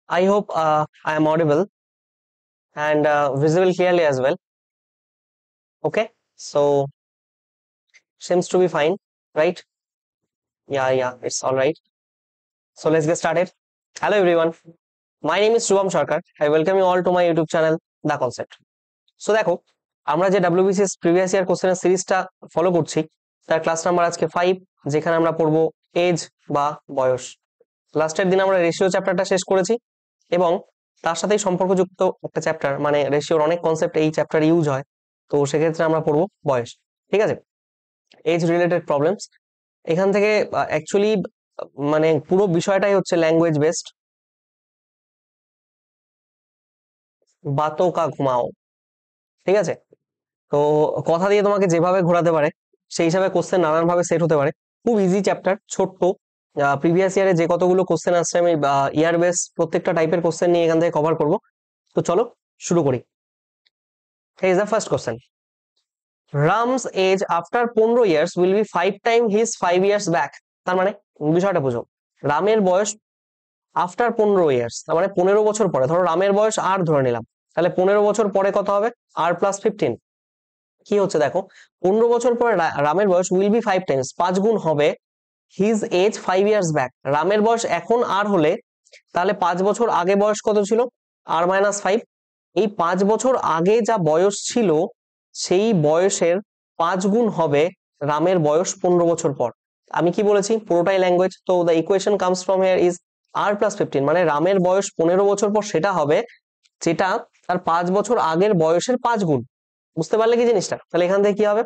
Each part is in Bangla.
I hope I am audible and visible clearly as well. Okay, so seems to be fine, right? Yeah, it's all right. So let's get started. Hello everyone. My name is Shubham Sarkar. I welcome you all to my YouTube channel, The Concept. So দেখো, আমরা যে WBCS প্রিভিয়াস ইয়ার কোশ্চেনের সিরিজটা ফলো করছি, তার ক্লাস নাম্বার আজকে 5, যেখানে আমরা পড়বো এজ বা বয়স। লাস্টের দিন আমরা রেশিও চ্যাপ্টারটা শেষ করেছি এবং তার সাথেই সম্পর্কযুক্ত একটা চ্যাপ্টার, মানে রেশিওর অনেক কনসেপ্ট এই চ্যাপ্টার ইউজ হয়, তো সেক্ষেত্রে আমরা পড়বো বয়স। ঠিক আছে, এজ রিলেটেড প্রবলেমস। এখান থেকে অ্যাকচুয়ালি মানে পুরো বিষয়টাই হচ্ছে ল্যাঙ্গুয়েজ বেসড। বাতো কা ঘুমাও, ঠিক আছে। তো কথা দিয়ে তোমাকে যেভাবে ঘোরাতে পারে সেই হিসাবে কোশ্চেন নানান ভাবে সেট হতে পারে। খুব ইজি চ্যাপ্টার, ছোট্ট। প্রিভিয়াস ইয়ারে যে কতগুলো কোশ্চেন আসছে আমি ইয়ার বেস প্রত্যেকটা টাইপের কোশ্চেন নিয়ে এখান থেকে কভার করব। তো চলো শুরু করি। Here is the first question. Ram's age after 15 years will be 5 times his 5 years back. তার মানে বিষয়টা বুঝো, রামের বয়স আফটার 15 ইয়ার্স, তার মানে 15 বছর পরে। ধরো রামের বয়স আর ধরে নিলাম, তাহলে 15 বছর পরে কত হবে? আর প্লাস 15। কি হচ্ছে দেখো, 15 বছর পরে রামের বয়স উইল বি 5 টাইমস, 5 গুণ হবে হিজ এজ 5 ইয়ার্স ব্যাক। রামের বয়স এখন আর হলে তাহলে 5 বছর আগে বয়স কত ছিল? আর মাইনাস 5। এই 5 বছর আগে যা বয়স ছিল সেই বয়সের 5 গুণ হবে রামের বয়স 15 বছর পর। আমি কি বলেছি? পুরোটাই ল্যাঙ্গুয়েজ। তো the equation comes from here is R plus 15, মানে রামের বয়স 15 বছর পর সেটা হবে যেটা তার 5 বছর আগের বয়সের 5 গুণ। বুঝতে পারলে কি জিনিসটা? তাহলে এখান থেকে কি হবে?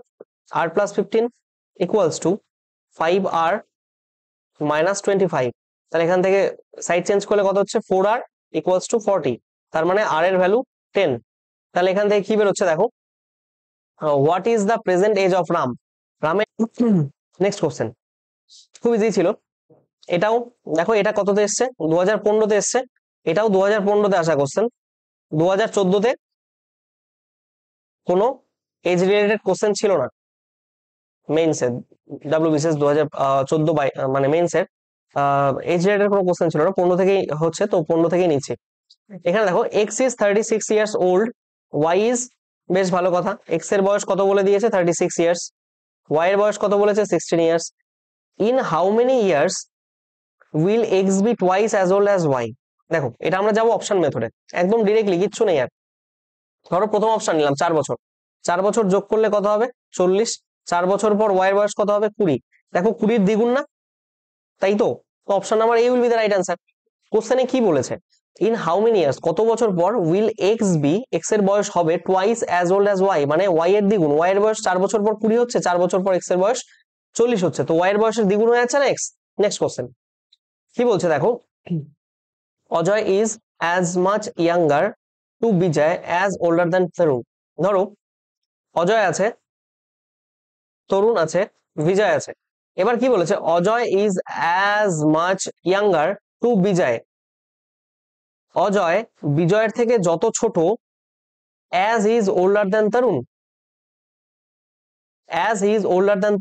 আর plus 15 equals to 5r minus 25। তাহলে এখান থেকে সাইড চেঞ্জ করলে কত হচ্ছে? 4r equals to 40। তার মানে আর এর ভ্যালু 10। তাহলে এখান থেকে কি বেরোচ্ছে দেখো, what is the present age of Ram? রামের নেক্সট কোশ্চেন খুব ইজি ছিল। এটাও দেখো, এটা কততে এসছে? 2015-তে এসছে। এটাও 2015-তে আসা কোশ্চেন। 2014-তে কোনো এজ রিলেটেড কোশ্চেন ছিল না মেইনসের। WBCS 2014 মানে মেইনসের এজ রিলেটেড কোনো কোশ্চেন ছিল না। 15 থেকেই হচ্ছে, তো 15 থেকেই নিচ্ছে। এখানে দেখো X is 36 years old, Y is, বেশ ভালো কথা, এক্স এর বয়স কত বলে দিয়েছে? 36 ইয়ার্স। ওয়াই এর বয়স কত বলেছে? 16 years. In how many years will X be twice as old as Y? দেখো এটা আমরা যাবো অপশন মেথডে, একদম ডিরেক্টলি, কিচ্ছু নেই আর। ধরো প্রথম অপশন নিলাম 4 বছর, 4 বছর যোগ করলে কত হবে? 40। 4 বছর পর ওয়াই এর বয়স কত হবে? 20। দেখো 20-র দ্বিগুণ না, তাই তো? Option number A will be the right answer. কোশ্চেনে কি বলেছে? ইন হাউ মেনি ইয়ার্স, কত বছর পর, উইল এক্স বি, এক্স এর বয়স হবে twice as old as Y, মানে ওয়াই এর দ্বিগুণ। ওয়াই এর বয়স 4 বছর পর 20 হচ্ছে, 4 বছর পর এক্স এর বয়স 40 হচ্ছে, তো ওয়াই এর বয়সের দ্বিগুণ হয়ে যাচ্ছে না এক্স। নেক্সট কোশ্চেন কি বলছে দেখো, Ajay is as much younger to Vijay as older than Tarun. ধরো অজয় আছে, তরুণ আছে, বিজয় আছে। এবার কি বলেছে? Ajay is as much younger to Vijay, Ajay বিজয়ের থেকে যত ছোট, as is older than Tarun, as he is older than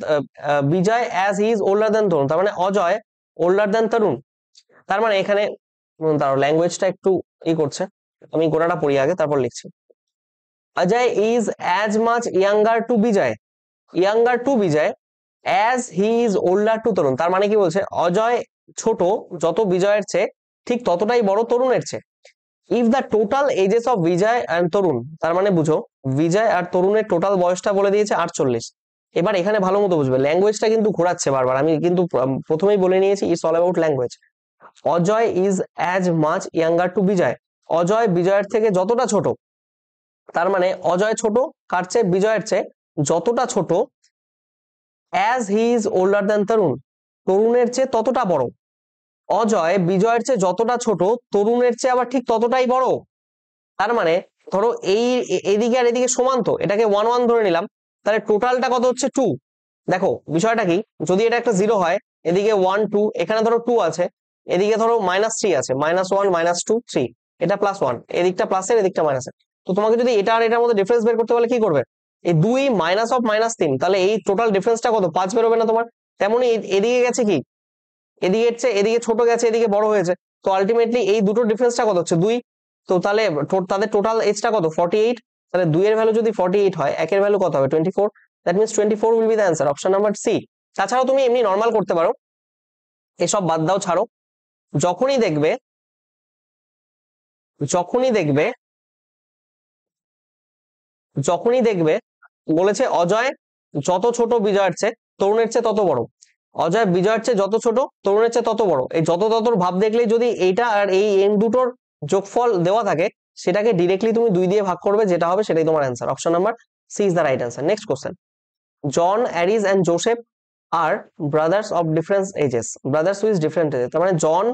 Vijay, as he is older than Tarun, তার মানে অজয় ওল্ডার দ্যান তরুণ। তার মানে এখানে তার ল্যাঙ্গুয়েজটা একটু করছে, আমি গোড়াটা পড়ি আগে তারপর লিখছি। Ajay is as much younger to Vijay, younger to Vijay, as he is older to Tarun. তার মানে কি বলছে? অজয় ছোট যত বিজয়ের চেয়ে, ঠিক ততটাই বড় তরুণের চেয়ে। If the total ages of Vijay and Tarun, তার মানে বুঝো বিজয় আর তরুণের টোটাল বয়সটা বলে দিয়েছে 48। এবার এখানে ভালো মতো বুঝবে, ল্যাঙ্গুয়েজটা কিন্তু ঘোরাচ্ছে বারবার, আমি কিন্তু প্রথমেই বলে নিয়েছি it's all about language. Ajay is as much younger to Vijay, Ajay বিজয়ের থেকে যতটা ছোট, তার মানে অজয় ছোট কার চেয়ে? বিজয়ের চেয়ে যতটা ছোট, as he is older than Tarun, তরুণের চেয়ে ততটা বড়। অজয় বিজয়ের চেয়ে যতটা ছোট, তরুণের চেয়ে আবার ঠিক ততটাই বড়। তার মানে ধরো এই এদিকে আর এদিকে সমান, তো এটাকে 1 1 ধরে নিলাম, তাহলে টোটালটা কত হচ্ছে? 2। দেখো বিষয়টা কি, যদি এটা একটা 0 হয়, এদিকে 1 2, এখানে ধরো 2 আছে, এদিকে ধরো -3 আছে, -1 -2 3, এটা +1, এদিকটা প্লাসের এদিকটা মাইনাসের। তো তোমাকে যদি এটা আর এটার মধ্যে ডিফারেন্স বের করতে বলে কি করবে? এই 2 মাইনাস অফ -3, তাহলে এই টোটাল ডিফারেন্সটা কত? 5 বেরোবে না তোমার? তেমনই এদিকে গেছে কি, এদিকে এদিকে ছোট গেছে, এদিকে বড় হয়েছে, তো আলটিমেটলি এই দুটো ডিফারেন্সটা কত হচ্ছে 2। তো তাহলে তাদের টোটাল এজটা কত 48। তাহলে 2 এর ভ্যালু যদি 48 হয়, একের ভ্যালু কত হবে 24। That means 24 will be the answer, option number C. তাছাড়াও তুমি এমনি নর্মাল করতে পারো, এসব বাদ দাও, ছাড়ো। যখনই দেখবে যখনই দেখবে যখনই দেখবে বলেছে অজয় যত ছোট বিজয়ের চেয়ে তরুণের চেয়ে তত বড়, অজয় বিজয়ের চেয়ে যত ছোট তরুণের চেয়ে তত বড়, এই যত ততর ভাব দেখলেই যদি এইটা আর এই এন দুটোর যোগফল দেওয়া থাকে, সেটাকে ডিরেক্টলি তুমি 2 দিয়ে ভাগ করবে, যেটা হবে সেটাই তোমার answer. Option number C is the right answer. Next question, John, Aris and Joseph are brothers of different ages. Brothers with different ages, তার মানে জন,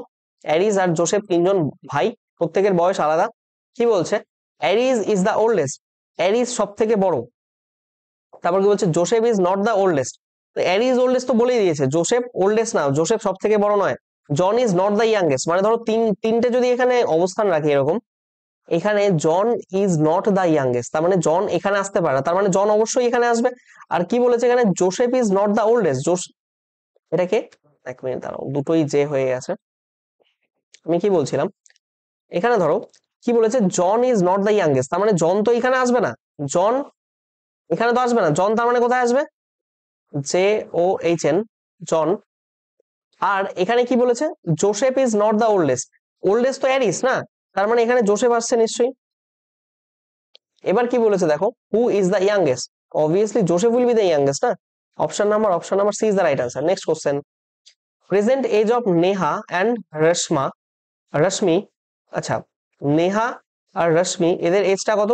অ্যারিস আর জোসেফ তিনজন ভাই, প্রত্যেকের বয়স আলাদা। কি বলছে, Aris is the oldest, Aris সব থেকে বড়। তারপর কি বলছে, Joseph is not the oldest, Aris oldest তো বলেই দিয়েছে, জোসেফ ওল্ডেস্ট না, জোসেফ সব থেকে বড় নয়। John is not the youngest, মানে ধরো তিনটে যদি এখানে অবস্থান রাখি এরকম, এখানে John is not the youngest, তার মানে জন এখানে আসতে পারে না, তার মানে জন অবশ্যই এখানে আসবে। আর কি বলেছে এখানে, Joseph is not the oldest, এটাকে, এক মিনিট দাঁড়াও, দুটোই যে হয়ে গেছে। আমি কি বলছিলাম, এখানে ধরো কি বলেছে, John is not the youngest, তার মানে জন তো এখানে আসবে না, জন এখানে তো আসবে না, জন তার মানে কোথায় আসবে, জে ও এইচ এন, জন। আর এখানে কি বলেছে, Joseph is not the oldest, oldest তো অ্যারিস না, তার মানে এখানে জোসেফ আসছে নিশ্চয়ই। এবার কি বলেছে দেখো, who is the youngest, obviously Joseph will be the youngest না। Option number C is the right answer. Next question, present age of Neha and Rashmi, আচ্ছা, নেহা আর রশ্মি এদের এজটা কত,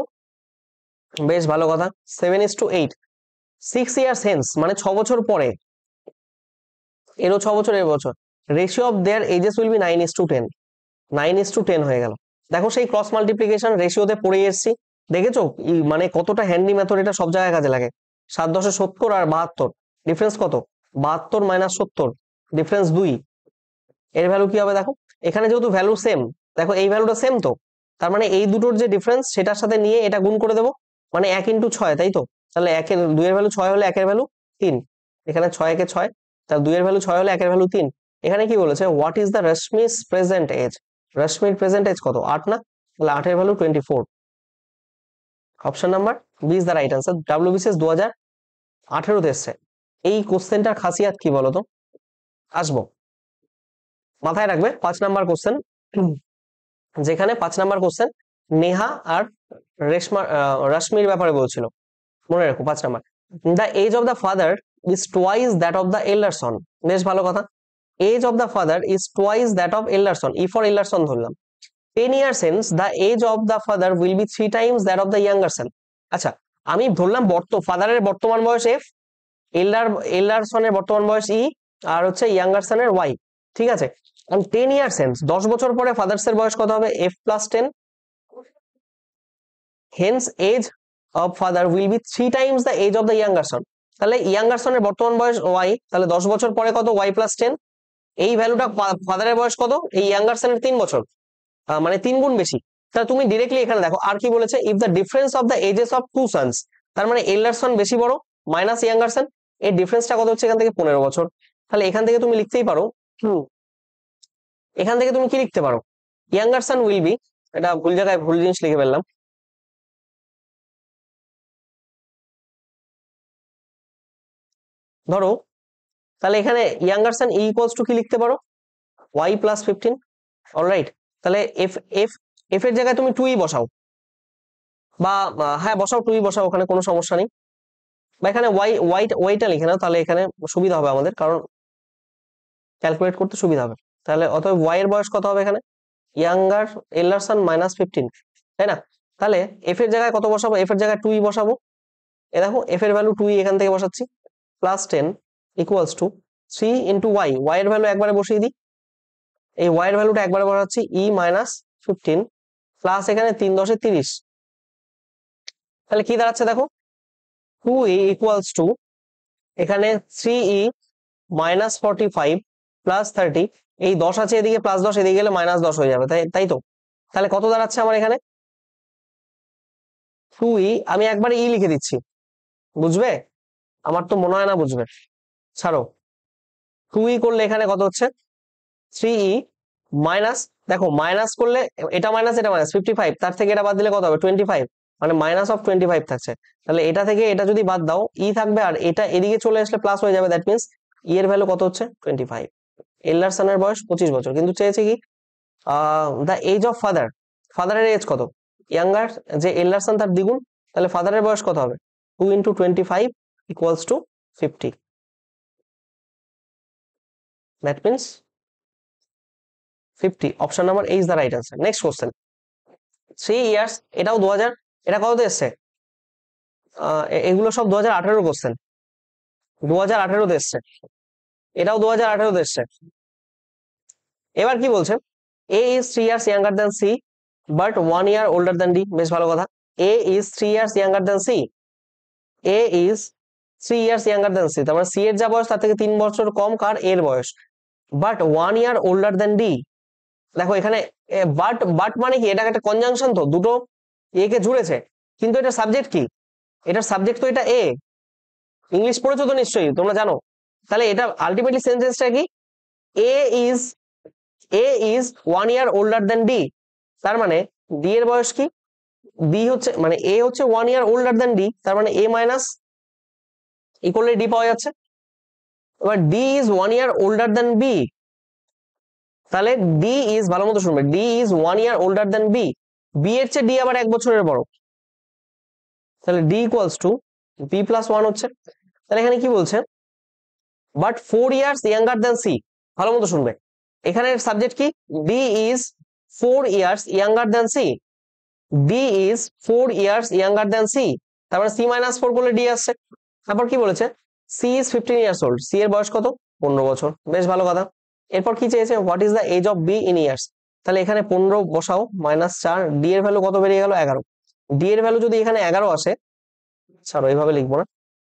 বেশ ভালো কথা, 7:8। 6 ইয়ার্স হেন্স মানে 6 বছর পরে, এরও 6 বছর এর বছর, ratio of their ages will be 9:10, 9:10 হয়ে গেল। দেখো সেই ক্রস মাল্টিপ্লিকেশন রেশিওতে পড়ে এসেছি, দেখেছো মানে কতটা হ্যান্ডি মেথড, এটা সব জায়গায় কাজে লাগে। 7×10=70 আর 72, ডিফারেন্স কত, 72 - 70, ডিফারেন্স 2। এর ভ্যালু কি হবে দেখো, এখানে যেহেতু ভ্যালু সেম, দেখো এই ভ্যালুটা সেম, তো তার মানে এই দুটোর যে ডিফারেন্স সেটার সাথে নিয়ে এটা গুণ করে দেবো, মানে 1 × 6, তাই তো। তাহলে 2 এর ভ্যালু 6 হলে 1 এর ভ্যালু 3, এখানে 6 × 6, তাহলে 2 এর ভ্যালু 6 হলে 1 এর ভ্যালু 3। এখানে কি বলেছে, what is the Rashmi's present age, রশ্মির প্রেজেন্ট এজ কত, 8 না, তাহলে 8 এর value 24। Option number B is the right answer. WBCS 2018-তে এসছে। এই কোশ্চেনটার খাসিয়াত কি বলতো, আসবো, মাথায় রাখবে। 5 নাম্বার কোশ্চেন, যেখানে 5 নাম্বার কোশ্চেন নেহা আর রশ্মির ব্যাপারে বলছিল, মনে রাখো 5 number. The age of the father is twice that of the elder son, বেশ ভালো কথা, age of the father is twice that of elder son, E for elder son ধরলাম। 10 years hence the age of the father will be 3 times that of the younger son। আচ্ছা, আমি ধরলাম ফাদারের বর্তমান বয়স এফ, এল্ডার সনের বর্তমান বয়স ই, আর হচ্ছে ইয়াঙ্গার সনের ওয়াই, ঠিক আছে। 10 years hence 10 বছর পরে ফাদার্স এর বয়স কত হবে, f + 10, hence age of father will be 3 times the age of the younger son। তাহলে ইয়াঙ্গার সনের বর্তমান বয়স ওয়াই, তাহলে 10 বছর পরে কত, y + 10, এই ভ্যালুটা ফাদারের বয়স কত, এই ইয়াঙ্গার সনের 3 বছর, মানে 3 গুণ বেশি। তাহলে তুমি ডিরেক্টলি এখানে দেখো, আর কি বলেছে, if the difference of the ages of two sons, তার মানে এল্ডার সন বেশি বড় মাইনাস ইয়াঙ্গার সন, এর ডিফারেন্সটা কত হচ্ছে, এখান থেকে 15 বছর। তাহলে এখান থেকে তুমি লিখতেই পারো, এখান থেকে তুমি কি লিখতে পারো, ইয়াঙ্গার সন উইল বি, এটা ভুল জায়গায় ভুল জিনিস লিখে ফেললাম, ধরো তাহলে এখানে ইয়াঙ্গার সন ইকুয়ালস টু কি লিখতে পারো, y + 15। অলরাইট, তাহলে এফ এফ এফ এর জায়গায় তুমি 2 বসাও, বা হ্যাঁ বসাও, 2 বসাও, ওখানে কোনো সমস্যা নেই, বা এখানে ওয়াইটা লিখে নাও, তাহলে এখানে সুবিধা হবে আমাদের, কারণ ক্যালকুলেট করতে সুবিধা হবে। তাহলে অতএব ওয়াই এর বয়স কত হবে এখানে, ইয়াঙ্গার এল্ডার সন -15, তাই না। তাহলে এফ এর জায়গায় কত বসাবো, এফ এর জায়গায় 2 বসাবো, এ দেখো এফ এর ভ্যালু 2 এখান থেকে বসাচ্ছি, +10 = 3 × ওয়াই এর ভ্যালু একবারে বসিয়ে দিই, এই ওয়াই এর ভ্যালুটা একবারে বসাচ্ছি, ই -15 প্লাস এখানে 3 × 10 = 30, তাহলে কি দাঁড়াচ্ছে দেখো, 2e = এখানে 3e -45 + 30, এই 10 আছে এদিকে, +10 এদিকে গেলে -10 হয়ে যাবে, তাই তো। তাহলে কত দাঁড়াচ্ছে আমার এখানে, 2e, আমি একবারে ই লিখে দিচ্ছি, বুঝবে, আমার তো মনে হয় না বুঝবে, ছাড়ো। 2e করলে এখানে কত হচ্ছে, 3e দেখো মাইনাস করলে এটা মাইনাস 55, তার থেকে এটা বাদ দিলে কত হবে 25, মানে -25 থাকছে। তাহলে এটা থেকে এটা যদি বাদ দাও ই থাকবে, আর এটা এদিকে চলে আসলে প্লাস হয়ে যাবে, দ্যাট মিনস ই এর ভ্যালু কত হচ্ছে 25। এল্লারসনের বয়স 25 বছর, কিন্তু চেয়েছে কি দ্য এজ অফ ফাদার, ফাদারের এজ কত, ইয়াঙ্গার যে এল্লারসন তার দ্বিগুণ, তাহলে ফাদারের বয়স কত হবে 2 × 25 = 50, that means 50। Option number A is the right answer. Next question, 3 years, এটাও 2000, এটা কততে এসছে, এগুলো সব 2018 কোশ্চেন, 2018 এসছে, এটাও 2018 এসছে। এবার কি বলছে, A is 3 years younger than C but 1 year older than D. বেশ ভালো কথা, A is 3 years younger than C, A is 3 years younger than C, তার মানে সি এর যা বয়স তার থেকে 3 বছর কম কার, এর বয়স, but 1 year older than D. দেখো এখানে বাট, বাট মানে কি, এটা একটা কনজাংশন, তো দুটো এ কে জুড়েছে, কিন্তু এটা সাবজেক্ট কি, এটার সাবজেক্ট তো এটা এ, ইংলিশ পড়েছো তো নিশ্চয়ই তোমরা জানো, তাহলে এটা আলটিমেটলি সেন্টেন্সটা কি, A is, A is 1 year older than D, তার মানে ডি এর বয়স কি, ডি হচ্ছে মানে এ হচ্ছে 1 ইয়ার ওল্ডার দ্যান ডি, তার মানে এ মাইনাস ই করলে ডি পাওয়া যাচ্ছে। এবার D is 1 year older than B, তাহলে ডি ইজ, ভালো মতো শুনবে, D is 1 year older than B, B এর চেয়ে ডি আবার 1 বছরের বড়, তাহলে D equals to B plus 1 হচ্ছে। তাহলে এখানে কি বলছে, but 4 years younger than C, ভালো মতো শুনবে, এখানে সাবজেক্ট কি, D is 4 years younger than C, D is 4 years younger than C, তারপরে সি মাইনাস 4 করলে ডি আসছে। তারপর কি বলেছে, C is 15 years old, C এর বয়স কত 15 বছর, বেশ ভালো কথা। এরপর কি চেয়েছে, what is the age of B in years, তাহলে এখানে 15 বসাও, -4, ডি এর ভ্যালু কত বেরিয়ে গেল 11, ডি এর ভ্যালু যদি এখানে 11 আসে, ছাড়ো এইভাবে লিখবো না,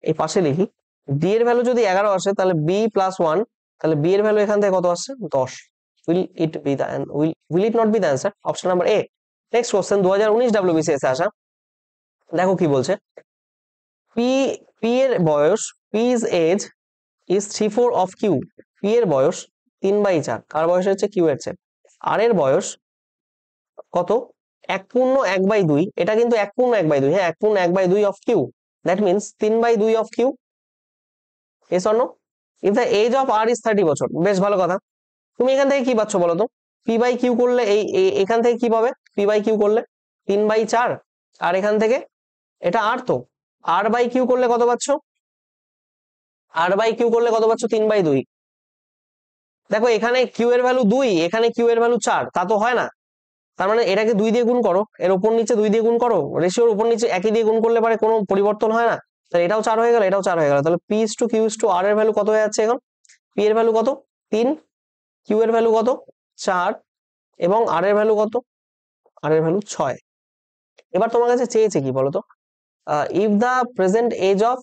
এই পাশে লিখি, ডি এর ভ্যালু যদি 11 আসে তাহলে বি প্লাস 1, তাহলে বি এর ভ্যালু এখান থেকে কত আসছে 10, will it be the, will it not be the answer, option number A. Next question 2019 WBCS এ আসা, দেখো কি বলছে, পি, পি এর বয়স, P is age is 3/4 of Q, P এর বয়স 3/4, কার বয়স হচ্ছে কিউ এর চেয়ে, আর এর বয়স কত 1/1/2, এটা কিন্তু 1/1/2, হ্যাঁ 1/1/2 of Q, that means 3/2 of Q, yes or no, if the age of R is 30 বছর, বেশ ভালো কথা। তুমি এখান থেকে কি পাচ্ছ বলো তো, পি বাই কিউ করলে এখান থেকে কি পাবে, পি বাই কিউ করলে 3/4, আর এখান থেকে এটা আর, তো আর বাই কিউ করলে কত পাচ্ছ, আর বাই কিউ করলে কত পাচ্ছ 3/2। দেখো এখানে কিউ এর ভ্যালু 2, এখানে কিউ এর ভ্যালু 4, তা তো হয় না, তার মানে এটাকে 2 দিয়ে গুণ করো, এর উপর নিচে 2 দিয়ে গুণ করো, রেশিওর উপর নিচে একই দিয়ে গুণ করলে পারে কোনো পরিবর্তন হয় না, তাহলে এটাও 4 হয়ে গেল, এটাও 4 হয়ে গেল, তাহলে P is to Q is to R এর ভ্যালু কত হয়ে যাচ্ছে এখন, পি এর ভ্যালু কত 3, কিউ এর ভ্যালু কত 4, এবং আর এর ভ্যালু কত, আর এর ভ্যালু 6। এবার তোমার কাছে চেয়েছে কি বলতো, if the present age of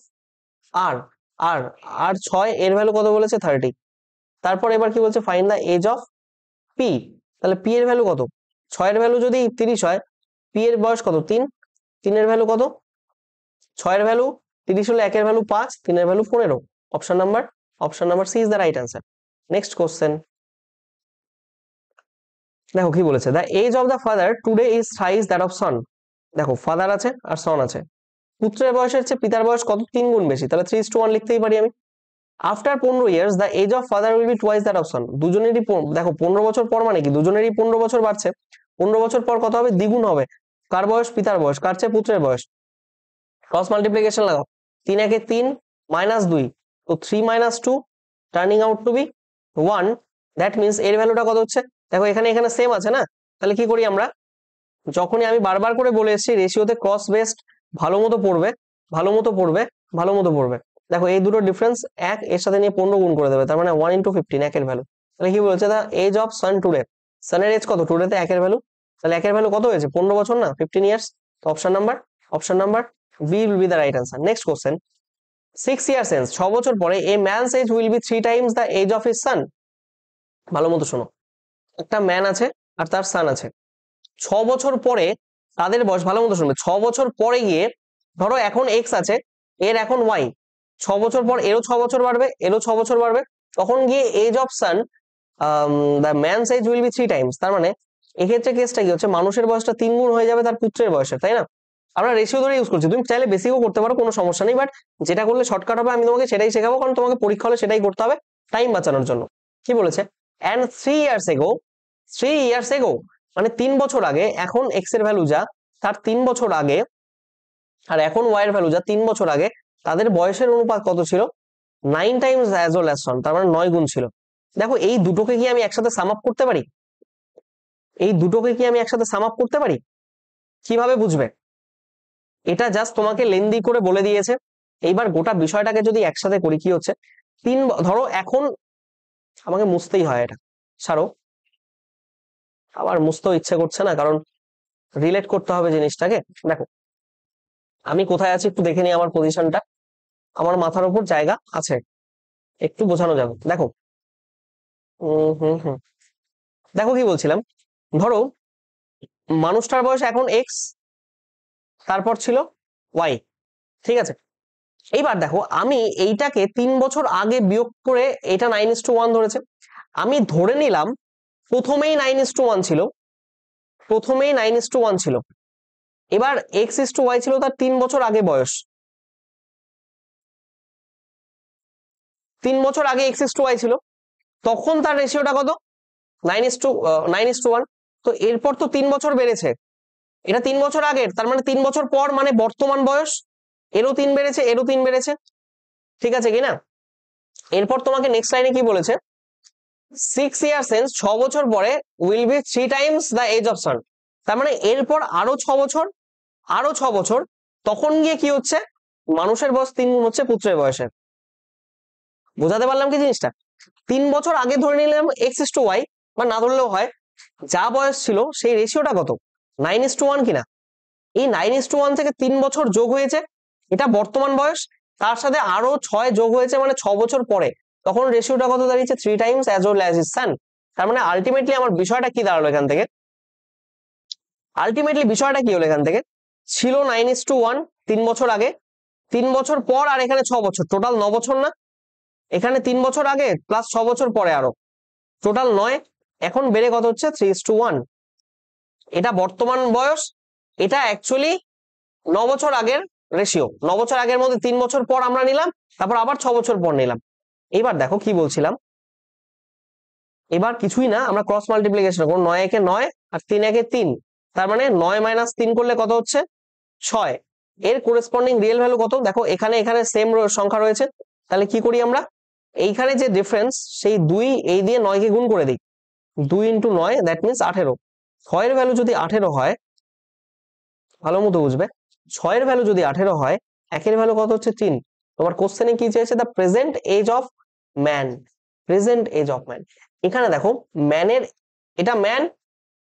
R, R আর 6, এর ভ্যালু কত বলেছে 30, তারপর এবার কি বলছে, find the age of P, তাহলে পি এর ভ্যালু কত, 6 এর ভ্যালু যদি 30 হয়, পি এর বয়স কত 3, 3 এর ভ্যালু কত, 6 এর ভ্যালু 30 হলে 1 এর ভ্যালু 5, 3 এর value 15, option number C is the right answer. Next question, দেখো কি বলেছে, the age of the father today is thrice that of son, দেখো ফাদার আছে আর সন আছে, পুত্রের বয়সের চেয়ে পিতার বয়স কত 3 গুণ বেশি, তাহলে 3:1 লিখতেই পারি আমি। After 15 years the age of father will be twice that of son, দুজনেরই দেখো 15 বছর পর মানে কি, দুজনেরই 15 বছর বাড়ছে, 15 বছর পর কত হবে, দ্বিগুণ হবে, কার বয়স, পিতার বয়স, কার চেয়ে পুত্রের বয়স, ক্রস মাল্টিপ্লিকেশন লাগাও, 3 একে 3 -2, তো 3 - 2 turning out to be 1, that means এর ভ্যালুটা কত হচ্ছে, দেখো এখানে এখানে সেম আছে না, তাহলে কি করি আমরা, যখনই আমি বারবার করে বলে এসেছি রেশিওতে ক্রস বেসড ভালো মতো পড়বে, ভালো মতো পড়বে, ভালো মতো পড়বে, দেখো এই দুটো ডিফারেন্স 1 এর সাথে নিয়ে 15 গুণ করে দেবে, তার মানে 1 × 15 1 এর ভ্যালু, তাহলে কি বলছে, the age of son today, সানের এজ কত টুডে তে 1 এর ভ্যালু, তাহলে 1 এর ভ্যালু কত হয়েছে 15 বছর না, 15 ইয়ার্স, তো option number B will be the right answer. Next question, 6 years hence, 6 বছর পরে a man's age will be 3 times the age of his son, ভালো মতো শোনো, একটা ম্যান আছে আর তার সান আছে, 6 বছর পরে তাদের বয়স, ভালো মতো শুনবে, 6 বছর পরে গিয়ে, ধরো এখন এক্স আছে, এর এখন ওয়াই, 6 বছর পর এরও 6 বছর বাড়বে, এরও 6 বছর বাড়বে, তখন গিয়ে age of son the man's age will be 3 times. তার মানে এক্ষেত্রে কেসটা কি হচ্ছে, মানুষের বয়সটা 3 গুণ হয়ে যাবে তার পুত্রের বয়সের, তাই না? আমরা রেশিও ধরে ইউজ করছি, তুমি চাইলে বেসিকও করতে পারো, কোনো সমস্যা নেই, বাট যেটা করলে শর্টকাট হবে আমি তোমাকে সেটাই শেখাবো, কারণ তোমাকে পরীক্ষা হলে সেটাই করতে হবে টাইম বাঁচানোর জন্য। কি বলেছে, অ্যান্ড 3 ইয়ার্স এগো মানে 3 বছর আগে, এখন এক্স এর ভ্যালু যা তার 3 বছর আগে, আর এখন ওয়াই এর ভ্যালু যা 3 বছর আগে, তাদের বয়সের অনুপাত কত ছিল? 9 টাইমস অ্যাজ ওয়েল অ্যাজ সন, তার মানে 9 গুণ ছিল। দেখো এই দুটোকে কি আমি একসাথে সাম আপ করতে পারি? কিভাবে বুঝবে? এটা জাস্ট তোমাকে লেন্দি করে বলে দিয়েছে। এইবার গোটা বিষয়টাকে যদি একসাথে করি, কি হচ্ছে, ধরো এখন আমাকে মুছতেই হয় এটা, ছাড়ো, আবার মুছতেও ইচ্ছে করছে না, কারণ রিলেট করতে হবে জিনিসটাকে। দেখো আমি কোথায় আছি একটু দেখে নিই, আমার পজিশনটা, আমার মাথার উপর জায়গা আছে, একটু বোঝানো যাবে। দেখো হুম, দেখো কি বলছিলাম, ধরো মানুষটার বয়স এখন এক্স, তারপর ছিল ওয়াই, ঠিক আছে? এইবার দেখো আমি এইটাকে 3 বছর আগে বিয়োগ করে এটা 9:1 ধরেছে, আমি ধরে নিলাম প্রথমেই 9:1 ছিল, এবার x:y ছিল তার 3 বছর আগে বয়স, 3 বছর আগে x:y ছিল, তখন তার রেশিওটা কত? 9:1। তো এরপর তো 3 বছর বেড়েছে, এটা 3 বছর আগের, তার মানে 3 বছর পর মানে বর্তমান বয়স, এরও 3 বেড়েছে, এরও 3 বেড়েছে, ঠিক আছে কিনা? এরপর তোমাকে নেক্সট লাইনে কি বলেছে, 6 ইয়ার্স হেন্স, 6 বছর পরে, will be 3 times the age of son. তার মানে এরপর আরো 6 বছর, তখন গিয়ে কি হচ্ছে, মানুষের বয়স 3 গুণ হচ্ছে পুত্রের বয়সের। বোঝাতে পারলাম কি জিনিসটা? 3 বছর আগে ধরে নিলাম x:y, বা না ধরলেও হয়, যা বয়স ছিল সেই রেশিওটা কত? 9:1 কিনা? এই 9:1 থেকে 3 বছর যোগ হয়েছে, এটা বর্তমান বয়স, তার সাথে আরো 6 যোগ হয়েছে মানে 6 বছর পরে, তখন রেশিওটা কত দাঁড়িয়েছে? 3 times as well as is son. তার মানে আলটিমেটলি আমার বিষয়টা কি দাঁড়ালো এখান থেকে? এখান থেকে ছিল 9:1 3 বছর আগে, 3 বছর পর, আর এখানে 6 বছর, টোটাল 9 বছর না? এখানে 3 বছর আগে প্লাস 6 বছর পরে আরো, টোটাল 9, এখন বেড়ে কত হচ্ছে? 3:1। এটা বর্তমান বয়স, এটা অ্যাকচুয়ালি 9 বছর আগের রেশিও, 9 বছর আগের মধ্যে 3 বছর পর আমরা নিলাম, তারপর আবার 6 বছর পর নিলাম। এবার দেখো কি বলছিলাম, এবার কিছুই না, আমরা ক্রস মাল্টিপ্লিকেশন করব, 9 একে 9 আর 3 একে 3, তার মানে 9 মাইনাস 3 করলে কত হচ্ছে? 6। এর করেসপন্ডিং রিয়েল ভ্যালু কত? দেখো এখানে সেম সংখ্যা রয়েছে, তাহলে কি করি আমরা, এইখানে যে ডিফারেন্স সেই 2 এই দিয়ে 9 কে গুণ করে দিই, 2 ইন্টু 9 দ্যাট মিনস 18। 6 এর ভ্যালু যদি 18 হয়, ভালো মতো বুঝবে, 6 এর ভ্যালু যদি 18 হয়, একের ভ্যালু কত হচ্ছে? 3। তোমার কোশ্চেনে কি চেয়েছে? The present age of man, এখানে দেখো ম্যানের, এটা ম্যান,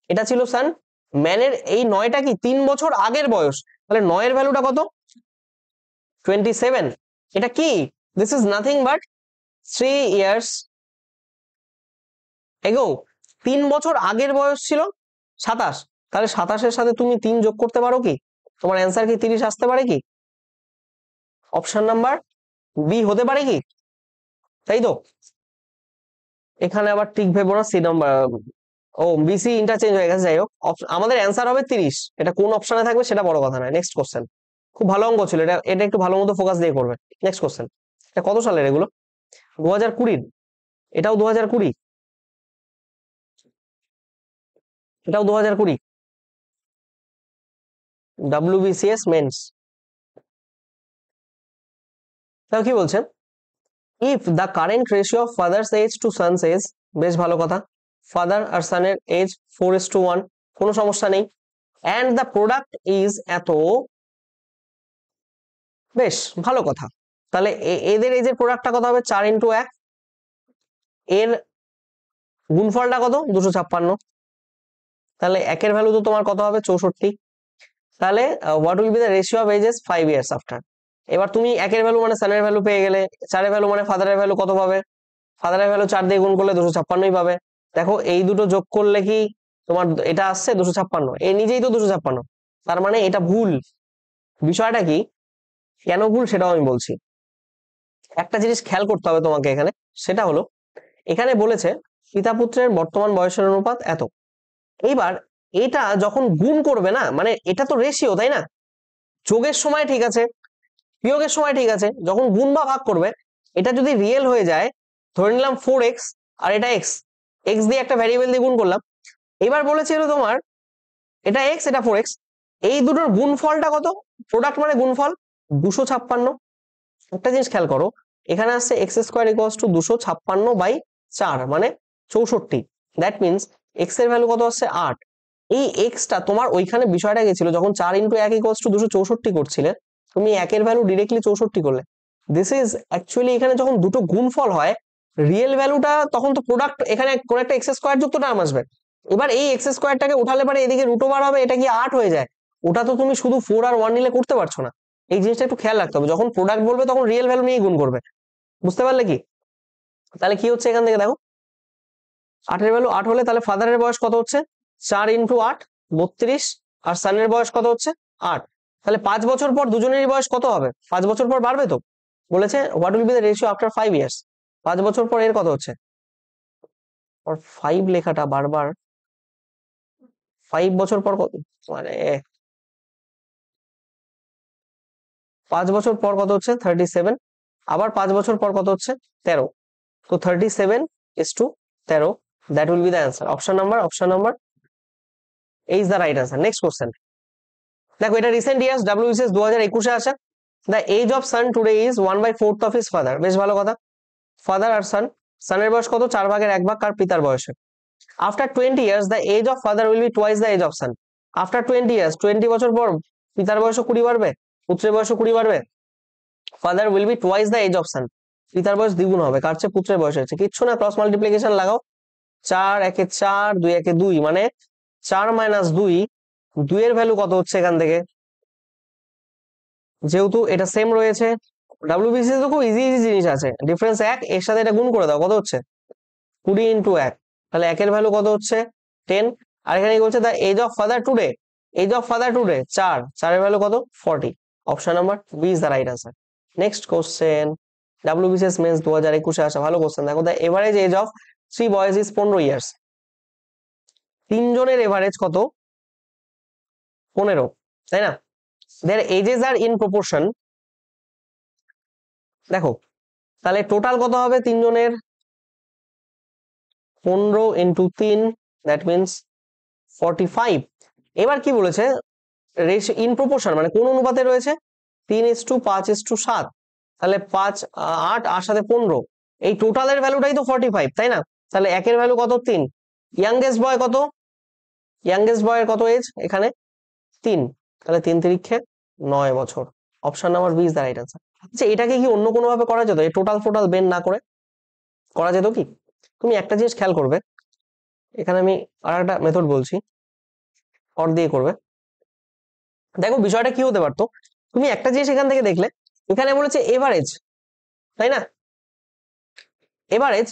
এটা ছিল সান, ম্যানের এই 9টা কি 3 বছর আগের বয়স, তাহলে 9 এর ভ্যালুটা কত? 27। এটা কি? This is nothing but 3 years ago. 3 বছর আগের বয়স ছিল 27, তাহলে 27-এর সাথে তুমি 3 যোগ করতে পারো কি? তোমার অ্যান্সার কি 30 আসতে পারে কি? অপশন নাম্বার বি হতে পারে কি? তাই তো? এখানে আবার ঠিক ভেবো না, সি নাম্বার, ও বিসি ইন্টারচেঞ্জ হয়ে গেছে, যাই হোক আমাদের অ্যান্সার হবে 30। এটা কোন অপশনে থাকবে সেটা বড় কথা নয়। নেক্সট কোশ্চেন, খুব ভালো অঙ্ক ছিল এটা, এটা একটু ভালো মতো ফোকাস দিয়ে করবে। নেক্সট কোশ্চেন, এটা কত সালের এগুলো? 2020, এটাও 2020, এটাও 2020, WBCS মেন্স। তাও কি বলছেন, if the current ratio of father's age to son's age, বেশ ভালো কথা, ফাদার আর সানের এজ 4:1, কোনো সমস্যা নেই, অ্যান্ড দ্য প্রোডাক্ট ইজ এত, বেশ ভালো কথা। তাহলে এদের এজের প্রোডাক্টটা কত হবে? 4x1, এর গুণফলটা কত? 256। তাহলে একের ভ্যালু তো তোমার কত হবে? 64। তাহলে what will be the ratio of ages 5 years after. এবার তুমি একের ভ্যালু মানে সানের ভ্যালু পেয়ে গেলে, 4-এর ভ্যালু মানে ফাদারের ভ্যালু কত পাবে? ফাদারের ভ্যালু 4 দিয়ে গুণ করলে 256ই পাবে। দেখো এই দুটো যোগ করলে কি তোমার এটা আসছে 256, এই নিজেই তো 256, তার মানে এটা ভুল। বিষয়টা কি, কেন ভুল সেটাও আমি বলছি। একটা জিনিস খেয়াল করতে হবে তোমাকে এখানে, সেটা হলো এখানে বলেছে পিতা পুত্রের বর্তমান বয়সের অনুপাত এত। এইবার এটা যখন গুণ করবে না, মানে এটা তো রেশিও তাই না, যোগের সময় ঠিক আছে, বিয়োগের সময় ঠিক আছে, যখন গুণ বা ভাগ করবে এটা যদি রিয়েল হয়ে যায়, ধরে নিলাম 4x আর এটা x, x দিয়ে একটা ভ্যারিয়েবল দিয়ে গুণ করলাম, এবার বলেছিল তোমার এটা x এটা 4x, এই দুটোর গুণফলটা কত, প্রোডাক্ট মানে গুণফল 256। একটা জিনিস খেয়াল করো, এখানে আসছে এক্স স্কোয়ার ইকুয়ালস টু 256/4 মানে 64। দ্যাট মিনস এক্স এর ভ্যালু কত আসছে 8। এই এক্সটা তোমার ওইখানে বিষয়টা গেছিল যখন 4 ইন্টু 1 ইকুয়ালস টু 264 করছিলে, তুমি একের ভ্যালু ডিরেক্টলি 64 করলে। দিস ইজ অ্যাকচুয়ালি এখানে যখন দুটো গুণফল হয় রিয়েল ভ্যালুটা তখন তো প্রোডাক্ট, এখানে কোন একটা এক্স স্কোয়ার যুক্ত টার্ম আসবে, এবার এই এক্স স্কোয়ারটাকে উঠালে পারে এদিকে রুট ওভার হবে, এটা কি 8 হয়ে যায়, ওটা তো তুমি শুধু 4 আর 1 নিলে করতে পারছো না। এই জিনিসটা একটু খেয়াল রাখতে হবে, যখন প্রোডাক্ট বলবে তখন রিয়েল ভ্যালু নিয়েই গুণ করবে, বুঝতে পারলে কি? তাহলে কি হচ্ছে এখান থেকে দেখো, 8 এর ভ্যালু 8 হলে তাহলে ফাদারের বয়স কত হচ্ছে 4 ইন্টু 8 32, আর সানের বয়স কত হচ্ছে 8। তাহলে 5 বছর পর দুজনেরই বয়স কত হবে, 5 বছর পর বাড়বে তো, বলেছে what will be the ratio after 5 years, 5 বছর পর এর কত হচ্ছে, আর 5 লেখাটা বারবার, 5 বছর পর কত, মানে 5 বছর পর কত হচ্ছে 37, আবার 5 বছর পর কত হচ্ছে 13, তো 37:13, that will be the answer. Option number is the right answer. Next question. দেখো এটা রিসেন্ট ইয়ার্স WBCS 2021 এ আসা। The age of son today is 1/4 of his father. বেশ ভালো কথা, ফাদার আর সান, সানের বয়স কত 4 ভাগের 1 ভাগ কার পিতার বয়সে। After 20 years the age of father will be twice the age of son. After 20 years 20 বছর পর পিতার বয়সও 20 বাড়বে, পুত্রের বয়সও 20 বাড়বে। Father will be twice the age of son, পিতার বয়স দ্বিগুণ হবে, কার চেয়ে পুত্রের বয়স হচ্ছে, কিচ্ছু না, ক্রস মাল্টিপ্লিকেশন লাগাও, 4 একে 4 2 একে 2 মানে 4 মাইনাস 2, 2 এর ভ্যালু কত হচ্ছে এখান থেকে, যেহেতু এটা সেম রয়েছে WBC তো খুব ইজি ইজি জিনিস আছে, ডিফারেন্স 1, এর সাথে এটা গুণ করে দাও, কত হচ্ছে 20 ইন্টু 1, তাহলে 1 এর ভ্যালু কত হচ্ছে 10, আর এখানে কি বলছে the age of father today, age of father today 4, 4 এর ভ্যালু কত 40, option number B is the right answer. Next question, WBCS mains 2021 এ আসা ভালো কোশ্চেন, দেখো the average age of 3 boys is 15 years, তিনজনের এভারেজ কত 15, তাই না, their ages are in proportion, দেখো তাহলে টোটাল কত হবে তিনজনের 15 ইন্টু 3, দ্যাট মিনস 45। এবার কি বলেছে রেশিও ইন প্রপোর্শন মানে কোন অনুপাতে রয়েছে, 3:5:7, তাহলে 5 8 আর সাথে 15, এই টোটালের ভ্যালুটাই তো 45 তাই না, তাহলে একের ভ্যালু কত 3, ইয়াংগেস্ট বয় কত, ইয়াংগেস্ট বয়ের কত এজ এখানে 3, তাহলে 3 তিরিক্ষে 9 বছর, option number B is the right answer. আচ্ছা এটাকে কি অন্য কোনো ভাবে করা যেত, এই টোটাল বের না করে করা যেত কি, তুমি একটা জিনিস খেয়াল করবে, এখানে আমি আর একটা মেথড বলছি, অর দিয়ে করবে, দেখো বিষয়টা কি হতে পারতো, তুমি একটা জিনিস এখান থেকে দেখলে, এখানে বলেছে এভারেজ তাই না, average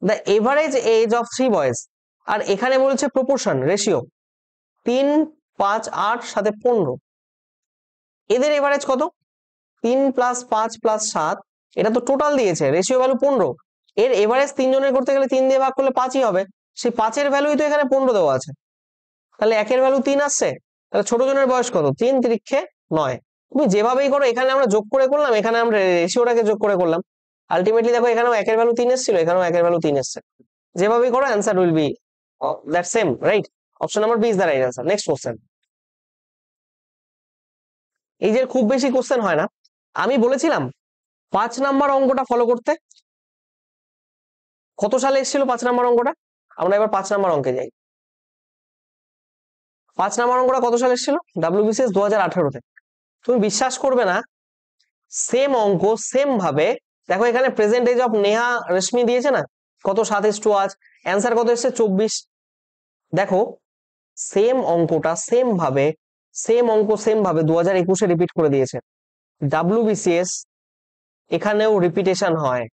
the average age of 3 boys, আর এখানে বলেছে প্রপোর্শন রেশিও 3 5 8 সাথে 15, এদের এভারেজ কত 3 + 5 + 7, এটা তো টোটাল দিয়েছে, রেশিও ভ্যালু 15, এর এভারেজ তিনজনের করতে গেলে 3 দিয়ে ভাগ করলে 5ই হবে, সেই 5 এর ভ্যালুই তো এখানে 15 দেওয়া আছে, তাহলে একের ভ্যালু 3 আসছে, তাহলে ছোট জনের বয়স কত 3 তিরিক্ষে 9, তুমি যেভাবেই করো, এখানে আমরা যোগ করে করলাম, এখানে আমরা রেশিওটাকে যোগ করে করলাম, আলটিমেটলি দেখো এখানেও একের ভ্যালু 3 এসেছিল, এখানেও একের ভ্যালু 3 এসেছে, যেভাবেই করো answer will be that same, right, option number B is the right answer. Next question, এই যে খুব বেশি কোশ্চেন হয় না, আমি বলেছিলাম 5 নাম্বার অঙ্কটা ফলো করতে, কত সালে এসেছিল 5 নাম্বার অঙ্কটা, আমরা এবার 5 নাম্বার অঙ্কে যাই, 5 নাম্বার অঙ্কটা কত সালে এসেছিল WBCS 2018-তে, তুমি বিশ্বাস করবে না, সেম অঙ্ক সেম ভাবে, দেখো এখানে প্রেজেন্ট এজ অফ নেহা রশ্মি দিয়েছে না, কত 7:8, অ্যান্সার কত এসেছে 24, দেখো সেম অঙ্কটা সেম ভাবে, সেম অঙ্ক সেম ভাবে 2021-এ রিপিট করে দিয়েছে, WBCS এখানেও রিপিটেশন হয়,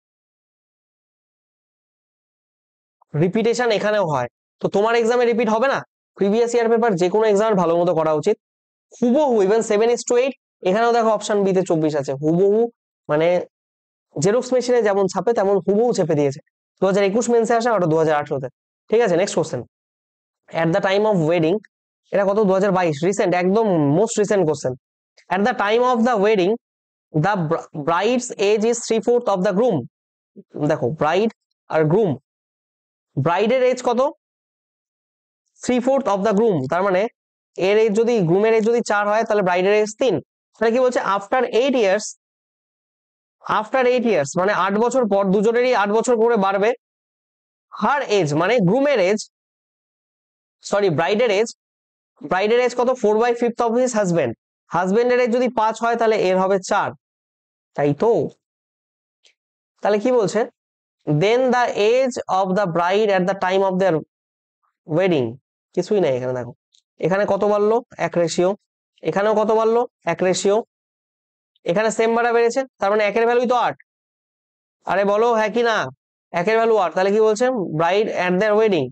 রিপিটেশন এখানেও হয়, তো তোমার এক্সামে রিপিট হবে না, প্রিভিয়াস ইয়ার পেপার যে কোনো এক্সামের ভালো মতো করা উচিত, হুবহু ইভেন 7:8, এখানেও দেখো অপশন বি তে 24 আছে, হুবহু মানে জেরক্স মেশিনে যেমন ছাপে তেমন হুবহু চেপে দিয়েছে, 2021 মেন্সে আসে, ওটা 2018-তে। ঠিক আছে, next question. At the time of wedding, এটা কত, 2022, রিসেন্ট, একদম most recent question. At the time of the wedding the bride's age is 3/4 of the groom. দেখো, ব্রাইড আর গ্রুম, ব্রাইডের এজ কত, 3/4 অফ দ্য গ্রুম, তার মানে এর এজ যদি, গ্রুমের এজ যদি 4 হয়, তাহলে ব্রাইডের এজ 3। তাহলে কি বলছে, আফটার 8 ইয়ার্স, আফটার 8 ইয়ার্স মানে 8 বছর পর, দুজনেরই 8 বছর করে বাড়বে। হার এজ মানে গ্রুমের এজ, সরি ব্রাইডের এজ, ব্রাইডের এজ কত, 4/5 অফ হিজ হাজবেন্ড। হাজবেন্ডের এজ যদি 5 হয়, তাহলে এর হবে 4, তাই তো? তাহলে কি বলছে, then the age of the bride at the time of their wedding, কিছুই নাই এখানে। দেখো এখানে কত বাড়লো, 1 রেশিও, এখানেও কত বাড়লো, 1 রেশিও, এখানে সেম বাড়া বেড়েছে, তার মানে 1 এর ভ্যালুই তো 8। আরে বলো হ্যাঁ কি না, 1 এর ভ্যালু 8। তাহলে কি বলছে, bride at their wedding,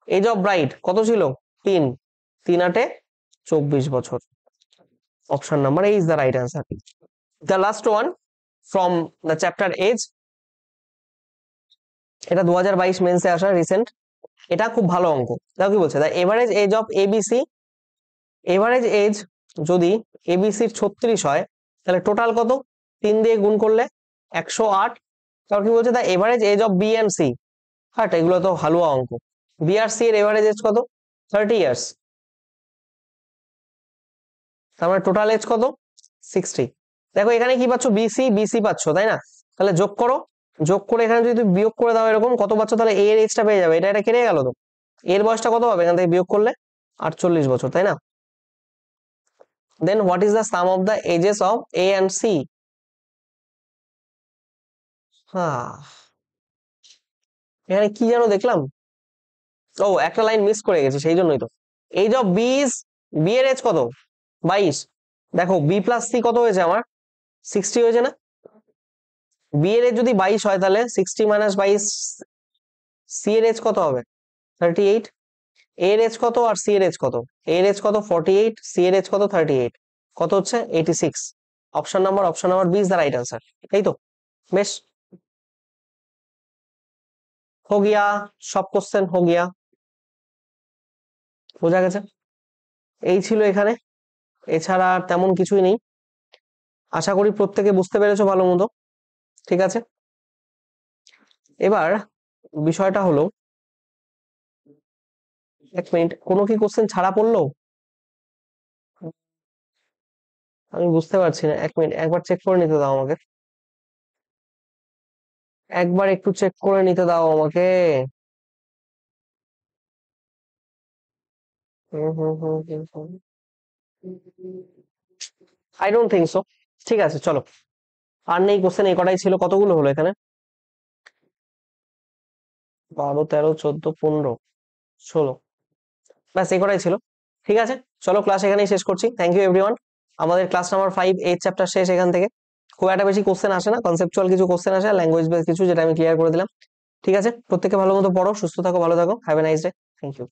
age of bride কত ছিল, 3, 3 8 24 বছর। Option number A is the right answer. The last one from the chapter age, এটা 2022 মেন্সে আসা, রিসেন্ট। এটা খুব ভালো অঙ্ক। দেখো কি বলছে, the average age of ABC, average age যদি এবিসির 36 হয়, তাহলে টোটাল কত, 3 দিয়ে গুণ করলে 108। তারপর কি বলছে, the average age of B and C, হ্যাঁ এগুলো তো হালুয়া অঙ্ক। বি আর সি এর এভারেজ এজ কত, 30 ইয়ার্স, তার মানে টোটাল এজ কত, 60। দেখো এখানে কি পাচ্ছ, বিসি বিসি পাচ্ছ, তাই না? তাহলে যোগ করো, যোগ করে এখানে যদি তুমি বিয়োগ করে দাও এরকম কত পাচ্ছ, তাহলে এর এজটা পেয়ে যাবে। এটা কেটে গেল তো, এর বয়সটা কত হবে এখান থেকে বিয়োগ করলে, 48 বছর, তাই না? Then what is the sum of the ages of A and C? হ্যাঁ, এখানে কি যেন দেখলাম, ও একটা লাইন মিস করে গেছি, সেই জন্যই তো। Age of B is, B এর এজ কত, 22। দেখো বি প্লাস সি কত হয়েছে আমার, 60 হয়েছে না? বি এর এজ যদি 22 হয়, তাহলে 60 মাইনাস 22, সি এর এজ কত হবে, 38। এর এজ কত আর সি এর এজ কত, এর এজ কত 48, সি এর এজ কত 38, কত হচ্ছে 86। Option number B is the right answer, এই তো। বেশ, हो गया, সব কোশ্চেন हो गया, বোঝা গেছে? এই ছিল এখানে, এছাড়া আর তেমন কিছুই নেই। আশা করি প্রত্যেকে বুঝতে পেরেছো ভালো মতো। ঠিক আছে, এবার বিষয়টা হলো, 1 মিনিট, কোনো কি কোশ্চেন ছাড়া পড়লো? আমি বুঝতে পারছি না, 1 মিনিট, একবার চেক করে নিতে দাও আমাকে, একবার একটু চেক করে নিতে দাও আমাকে। I don't think so. ঠিক আছে চলো, আর নেই কোশ্চেন, এই কটাই ছিল। কতগুলো হলো এখানে, 12 13 14 15 16, ব্যাস এই কটাই ছিল। ঠিক আছে, চলো ক্লাস এখানেই শেষ করছি। Thank you everyone. আমাদের ক্লাস নাম্বার 5 এই চ্যাপ্টার শেষ এখান থেকে। খুব একটা বেশি কোশ্চেন আসে না, কনসেপচুয়াল কিছু কোশ্চেন আসে, ল্যাঙ্গুয়েজ বেস কিছু, যেটা আমি ক্লিয়ার করে দিলাম। ঠিক আছে, প্রত্যেকে ভালো মতো পড়ো, সুস্থ থাকো, ভালো থাকো, have a nice day. Thank you.